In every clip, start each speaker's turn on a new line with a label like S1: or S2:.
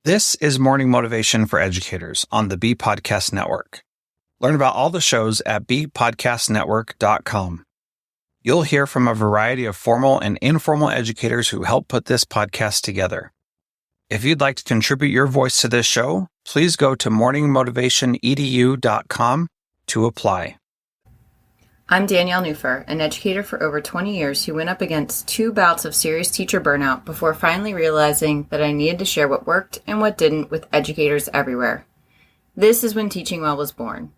S1: This is Morning Motivation for Educators on the Be Podcast Network. Learn about all the shows at bepodcastnetwork.com. You'll hear from a variety of formal and informal educators who help put this podcast together. If you'd like to contribute your voice to this show, please go to morningmotivationedu.com to apply.
S2: I'm Danielle Newfer, an educator for over 20 years who went up against 2 bouts of serious teacher burnout before finally realizing that I needed to share what worked and what didn't with educators everywhere. This is when Teaching Well was born.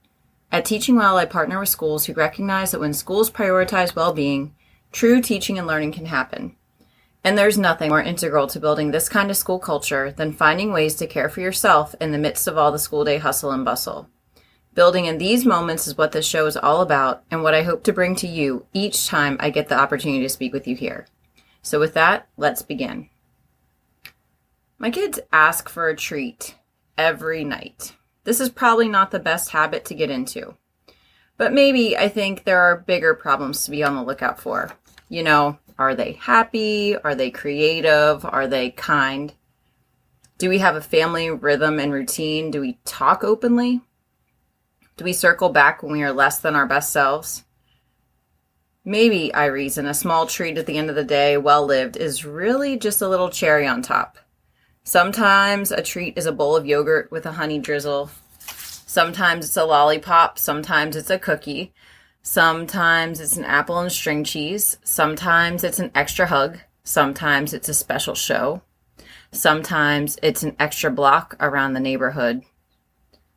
S2: At Teaching Well, I partner with schools who recognize that when schools prioritize well-being, true teaching and learning can happen. And there's nothing more integral to building this kind of school culture than finding ways to care for yourself in the midst of all the school day hustle and bustle. Building in these moments is what this show is all about and what I hope to bring to you each time I get the opportunity to speak with you here. So with that, let's begin. My kids ask for a treat every night. This is probably not the best habit to get into, but maybe I think there are bigger problems to be on the lookout for. You know, are they happy? Are they creative? Are they kind? Do we have a family rhythm and routine? Do we talk openly? Do we circle back when we are less than our best selves? Maybe, I reason, a small treat at the end of the day, well lived, is really just a little cherry on top. Sometimes a treat is a bowl of yogurt with a honey drizzle. Sometimes it's a lollipop. Sometimes it's a cookie. Sometimes it's an apple and string cheese. Sometimes it's an extra hug. Sometimes it's a special show. Sometimes it's an extra block around the neighborhood.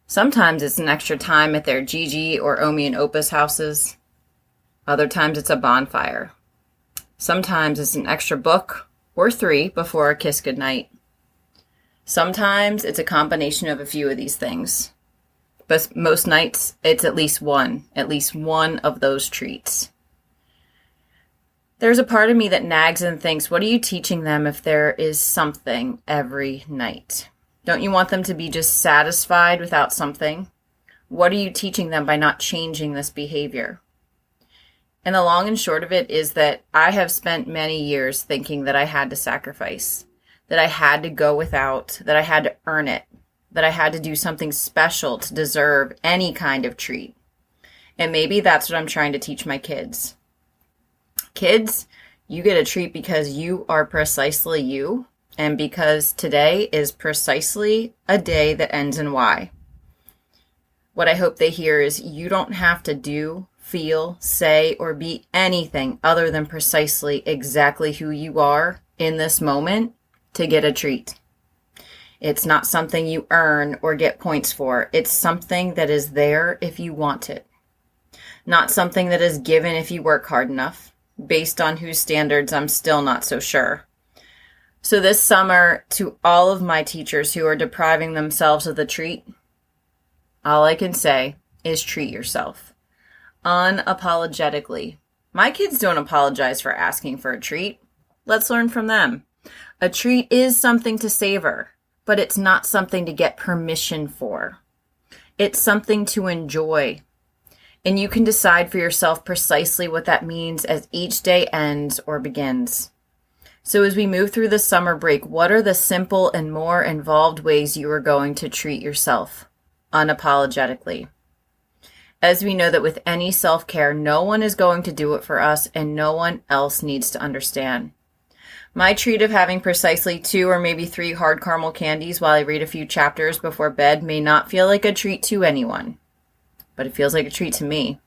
S2: Sometimes it's an extra time at their Gigi or Omi and Opus houses. Other times it's a bonfire. Sometimes it's an extra book or 3 before a kiss goodnight. Sometimes it's a combination of a few of these things. But most nights it's at least one of those treats. There's a part of me that nags and thinks, what are you teaching them if there is something every night? Don't you want them to be just satisfied without something? What are you teaching them by not changing this behavior? And the long and short of it is that I have spent many years thinking that I had to sacrifice, that I had to go without, that I had to earn it, that I had to do something special to deserve any kind of treat. And maybe that's what I'm trying to teach my kids. Kids, you get a treat because you are precisely you. And because today is precisely a day that ends in Y. What I hope they hear is you don't have to do, feel, say, or be anything other than precisely exactly who you are in this moment to get a treat. It's not something you earn or get points for. It's something that is there if you want it. Not something that is given if you work hard enough. Based on whose standards, I'm still not so sure. So this summer, to all of my teachers who are depriving themselves of the treat, all I can say is treat yourself. Unapologetically. My kids don't apologize for asking for a treat. Let's learn from them. A treat is something to savor, but it's not something to get permission for. It's something to enjoy. And you can decide for yourself precisely what that means as each day ends or begins. So as we move through the summer break, what are the simple and more involved ways you are going to treat yourself unapologetically? As we know that with any self-care, no one is going to do it for us and no one else needs to understand. My treat of having precisely 2 or maybe 3 hard caramel candies while I read a few chapters before bed may not feel like a treat to anyone, but it feels like a treat to me.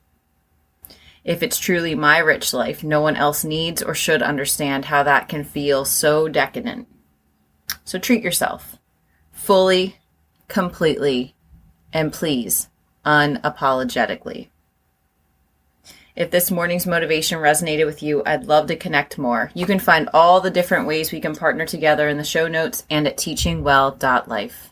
S2: If it's truly my rich life, no one else needs or should understand how that can feel so decadent. So treat yourself fully, completely, and please, unapologetically. If this morning's motivation resonated with you, I'd love to connect more. You can find all the different ways we can partner together in the show notes and at teachingwell.life.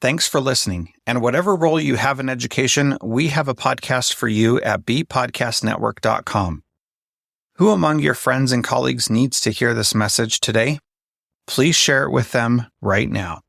S1: Thanks for listening. And whatever role you have in education, we have a podcast for you at bepodcastnetwork.com. Who among your friends and colleagues needs to hear this message today? Please share it with them right now.